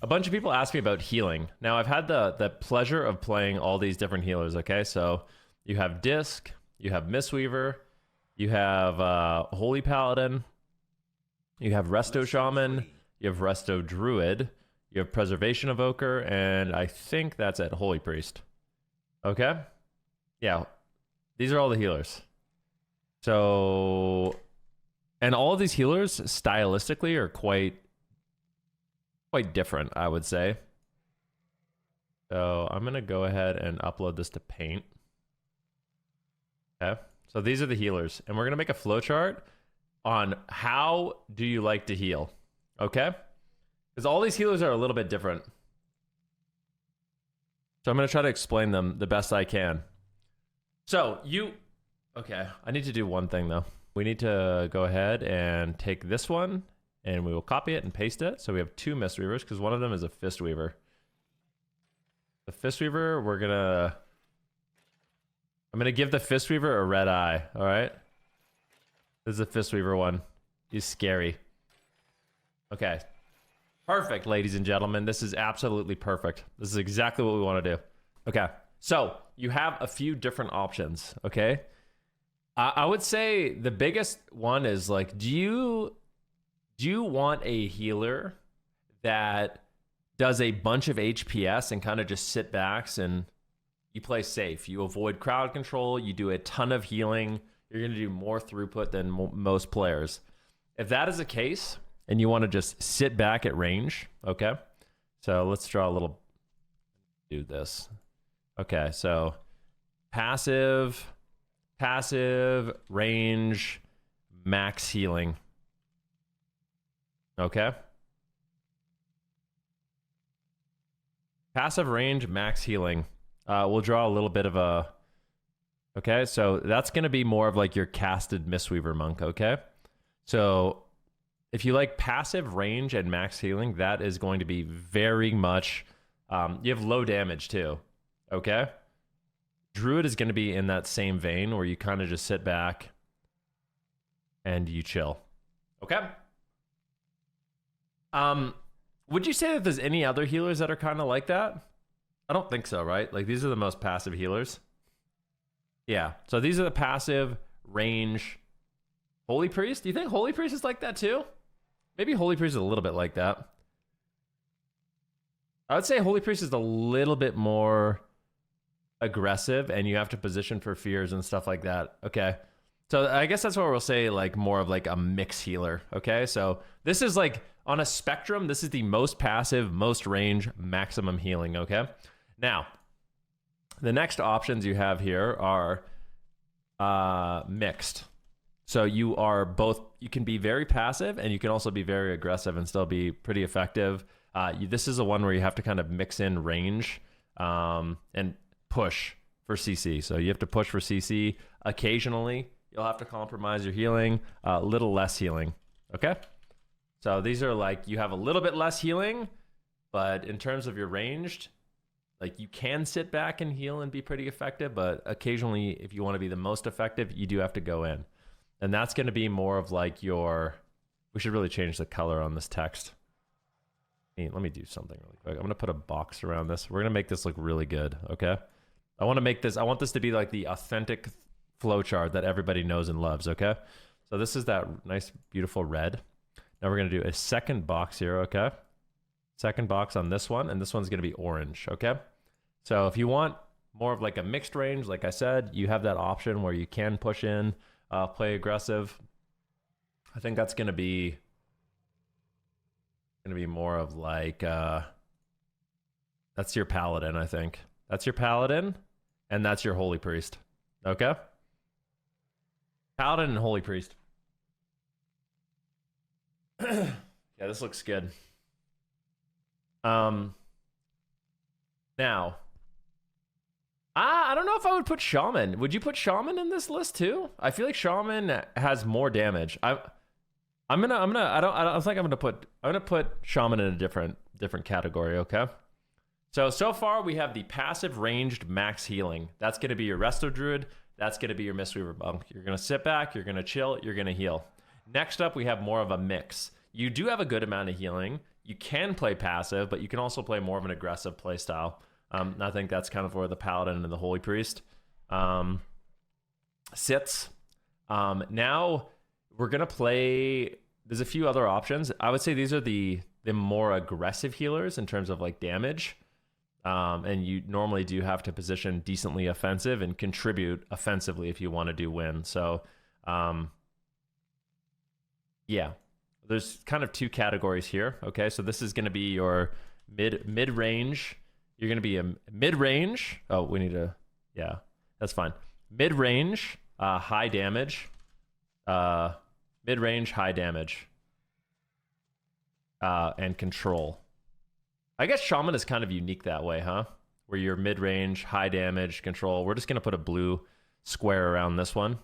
A bunch of people ask me about healing. Now, I've had the pleasure of playing all these different healers, okay? So you have Disc, you have Mistweaver, you have Holy Paladin, you have Resto Shaman, you have Resto Druid, you have Preservation Evoker, and I think that's it, Holy Priest. Okay? Yeah, these are all the healers. So, and all of these healers stylistically are quite different, I would say. So I'm gonna go ahead and upload this to Paint. Okay, so these are the healers, and we're gonna make a flowchart on how do you like to heal, okay? Because all these healers are a little bit different. So I'm gonna try to explain them the best I can. So okay, I need to do one thing though. We need to go ahead and take this one, and we will copy it and paste it. So we have two Mistweavers, because one of them is a Fistweaver. The Fistweaver, I'm gonna give the Fistweaver a red eye, all right? This is the Fistweaver one. He's scary. Okay. Perfect, ladies and gentlemen. This is absolutely perfect. This is exactly what we want to do. Okay, so you have a few different options, okay? I would say the biggest one is like, do you want a healer that does a bunch of HPS and kind of just sit backs and you play safe? You avoid crowd control, you do a ton of healing, you're going to do more throughput than most players. If that is the case, and you want to just sit back at range, okay? So let's draw a little, do this. Okay, so passive, range, max healing. Okay. Passive range, max healing. We'll draw a little bit of a... Okay, so that's going to be more of like your casted Mistweaver monk, okay? So if you like passive range and max healing, that is going to be very much... you have low damage too, okay? Druid is going to be in that same vein where you kind of just sit back and you chill, okay? Would you say that there's any other healers that are kind of like that? I don't think so, right? Like, these are the most passive healers. Yeah, so these are the passive range. Holy Priest? Do you think Holy Priest is like that too? Maybe Holy Priest is a little bit like that. I would say Holy Priest is a little bit more aggressive, and you have to position for fears and stuff like that. Okay, so I guess that's what we'll say, like more of like a mix healer. Okay, so this is like on a spectrum. This is the most passive, most range, maximum healing. Okay, now the next options you have here are mixed. So you are both, you can be very passive and you can also be very aggressive and still be pretty effective. This is the one where you have to kind of mix in range and push for CC. So you have to push for CC. Occasionally, you'll have to compromise your healing, a little less healing. Okay? So these are like, you have a little bit less healing, but in terms of your ranged, like you can sit back and heal and be pretty effective, but occasionally if you want to be the most effective, you do have to go in. And that's going to be more of like your, we should really change the color on this text. Hey, let me do something really quick. I'm going to put a box around this. We're going to make this look really good, okay? I want this to be like the authentic flowchart that everybody knows and loves, okay? So this is that nice, beautiful red. Now we're going to do a second box here, okay? Second box on this one, and this one's going to be orange, okay? So if you want more of like a mixed range, like I said, you have that option where you can push in, play aggressive. I think that's going to be more of like, that's your paladin, I think. That's your paladin, and that's your holy priest, okay? Paladin and holy priest. Yeah, this looks good. Now, I don't know if I would put shaman. Would you put shaman in this list too? I feel like shaman has more damage. I'm gonna put shaman in a different category, okay? So far we have the passive ranged max healing. That's gonna be your resto druid, that's gonna be your Mistweaver monk. You're gonna sit back, you're gonna chill, you're gonna heal. Next up we have more of a mix. You do have a good amount of healing. you can play passive, but you can also play more of an aggressive play style. I think that's kind of where the Paladin and the Holy Priest sits. Now we're going to play... There's a few other options. I would say these are the more aggressive healers in terms of like damage. And you normally do have to position decently offensive and contribute offensively if you want to do win. So, yeah, there's kind of two categories here. Okay, so this is going to be your mid-range. You're going to be a mid-range. Oh, we need to... Yeah, that's fine. Mid-range, high damage. Mid-range, high damage. And control. I guess Shaman is kind of unique that way, huh? Where you're mid-range, high damage, control. We're just going to put a blue square around this one.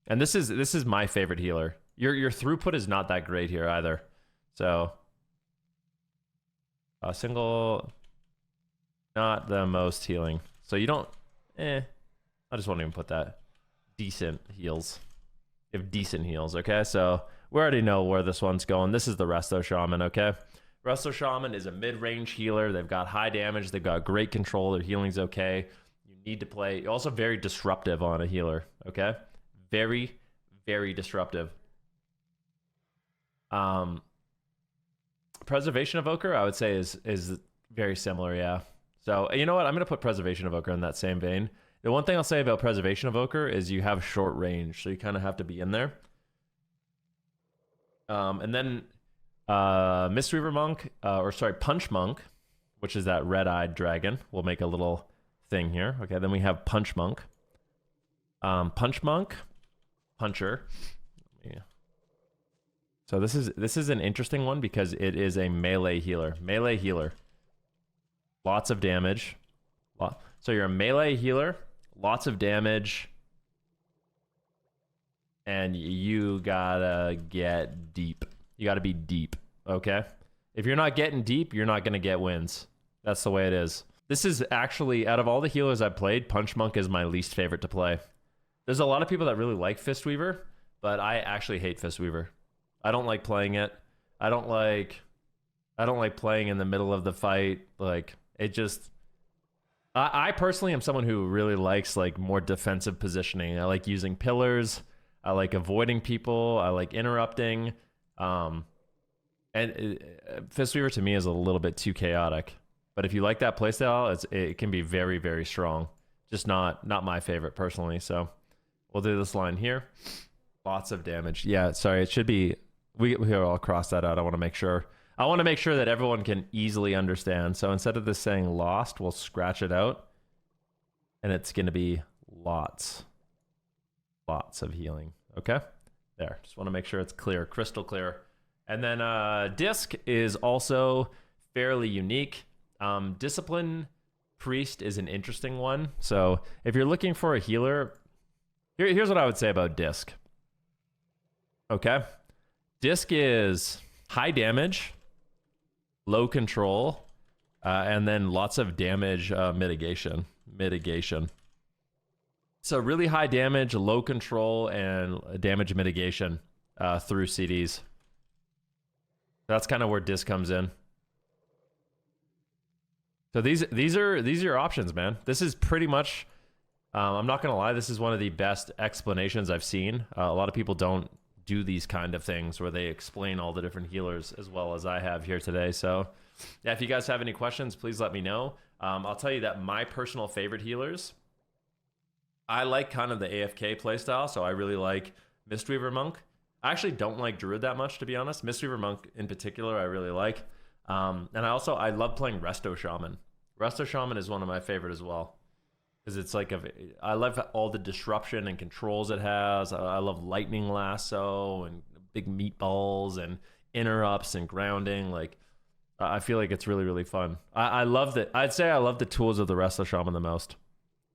And this is my favorite healer. Your throughput is not that great here either. So, single, not the most healing. So you don't, I just won't even put that. Decent heals. You have decent heals, okay? So we already know where this one's going. This is the Resto Shaman, okay? Resto Shaman is a mid-range healer. They've got high damage. They've got great control. Their healing's okay. You need to play. You're also very disruptive on a healer, okay? Very, very disruptive. Preservation Evoker, I would say, is very similar, yeah. So, you know what? I'm going to put Preservation Evoker in that same vein. The one thing I'll say about Preservation Evoker is you have short range, so you kind of have to be in there. And then Mistweaver Monk, Punch Monk, which is that red-eyed dragon. We'll make a little thing here. Okay, then we have Punch Monk. Punch Monk, Puncher. Yeah. So this is an interesting one because it is a melee healer. Melee healer. Lots of damage. So you're a melee healer, lots of damage, and you gotta get deep. You gotta be deep, okay? If you're not getting deep, you're not gonna get wins. That's the way it is. This is actually, out of all the healers I've played, Punch Monk is my least favorite to play. There's a lot of people that really like Fistweaver, but I actually hate Fistweaver. I don't like playing it. I don't like playing in the middle of the fight. Like, it just... I personally am someone who really likes like more defensive positioning. I like using pillars. I like avoiding people. I like interrupting. And Fistweaver to me is a little bit too chaotic. But if you like that playstyle, it can be very, very strong. Just not my favorite personally. So we'll do this line here. Lots of damage. Yeah, sorry. It should be... I'll cross that out. I want to make sure. I want to make sure that everyone can easily understand. So instead of this saying lost, we'll scratch it out. And it's going to be lots of healing. Okay? There. Just want to make sure it's clear, crystal clear. And then Disc is also fairly unique. Discipline Priest is an interesting one. So if you're looking for a healer, here's what I would say about Disc. Okay? Disc is high damage, low control, and then lots of damage mitigation. So really high damage, low control, and damage mitigation through CDs. That's kind of where Disc comes in. So these are your options, man. This is pretty much, I'm not gonna lie, this is one of the best explanations I've seen. A lot of people don't do these kind of things where they explain all the different healers as well as I have here today. So yeah, if you guys have any questions, please let me know. I'll tell you that my personal favorite healers, I like kind of the AFK playstyle. So I really like Mistweaver Monk. I actually don't like Druid that much, to be honest. Mistweaver Monk in particular, I really like. And I love playing Resto Shaman. Resto Shaman is one of my favorite as well. Because it's like I love all the disruption and controls it has. I love lightning lasso and big meatballs and interrupts and grounding. Like, I feel like it's really, really fun. I love that. I'd say I love the tools of the Resto Shaman the most.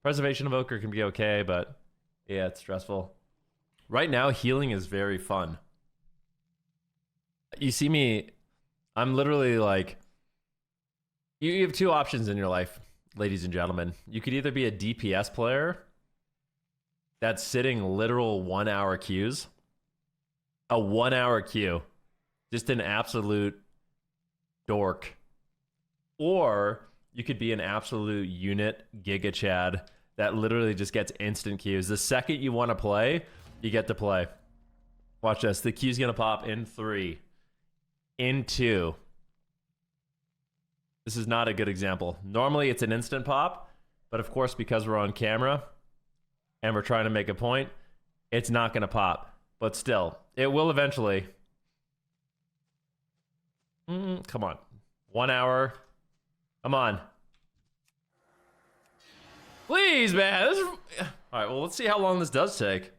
Preservation Evoker can be okay, but yeah, it's stressful. Right now, healing is very fun. You see me, I'm literally like, you have two options in your life. Ladies and gentlemen, you could either be a DPS player that's sitting literal 1 hour queues, a 1 hour queue, just an absolute dork. Or you could be an absolute unit giga chad that literally just gets instant queues. The second you want to play, you get to play. Watch this. The queue's going to pop in 3, in 2. This is not a good example. Normally it's an instant pop, but of course, because we're on camera and we're trying to make a point, it's not going to pop. But still, it will eventually. Come on. 1 hour. Come on. Please, man. All right, well, let's see how long this does take.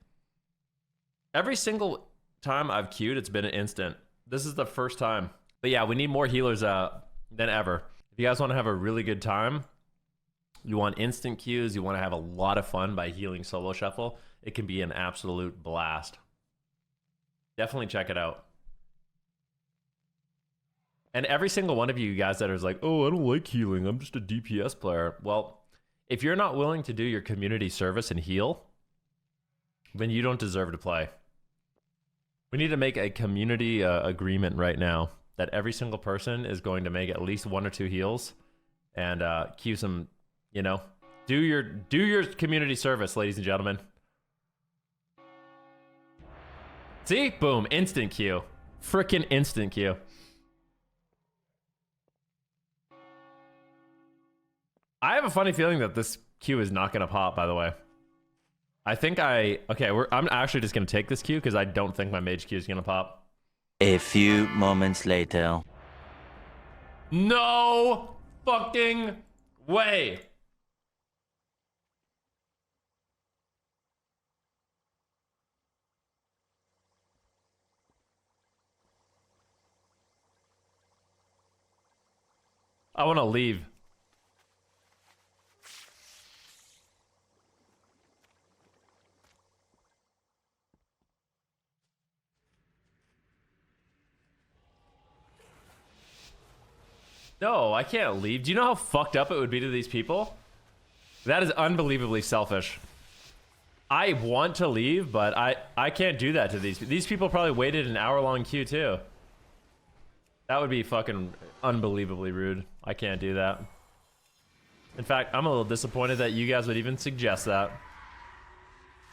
Every single time I've queued, it's been an instant. This is the first time. But yeah, we need more healers than ever. If you guys want to have a really good time, you want instant queues, you want to have a lot of fun by healing solo shuffle, it can be an absolute blast. Definitely check it out. And every single one of you guys that is like, oh, I don't like healing, I'm just a DPS player. Well, if you're not willing to do your community service and heal, then you don't deserve to play. We need to make a community agreement right now that every single person is going to make at least 1 or 2 heals and queue some, you know, do your community service, ladies and gentlemen. See? Boom. Instant queue. Frickin' instant queue. I have a funny feeling that this queue is not going to pop, by the way. I think I'm actually just going to take this queue because I don't think my mage queue is going to pop. A few moments later. No fucking way. I want to leave. No, I can't leave. Do you know how fucked up it would be to these people? That is unbelievably selfish. I want to leave, but I can't do that to these people. Probably waited an hour-long queue too. That would be fucking unbelievably rude. I can't do that. In fact, I'm a little disappointed that you guys would even suggest that.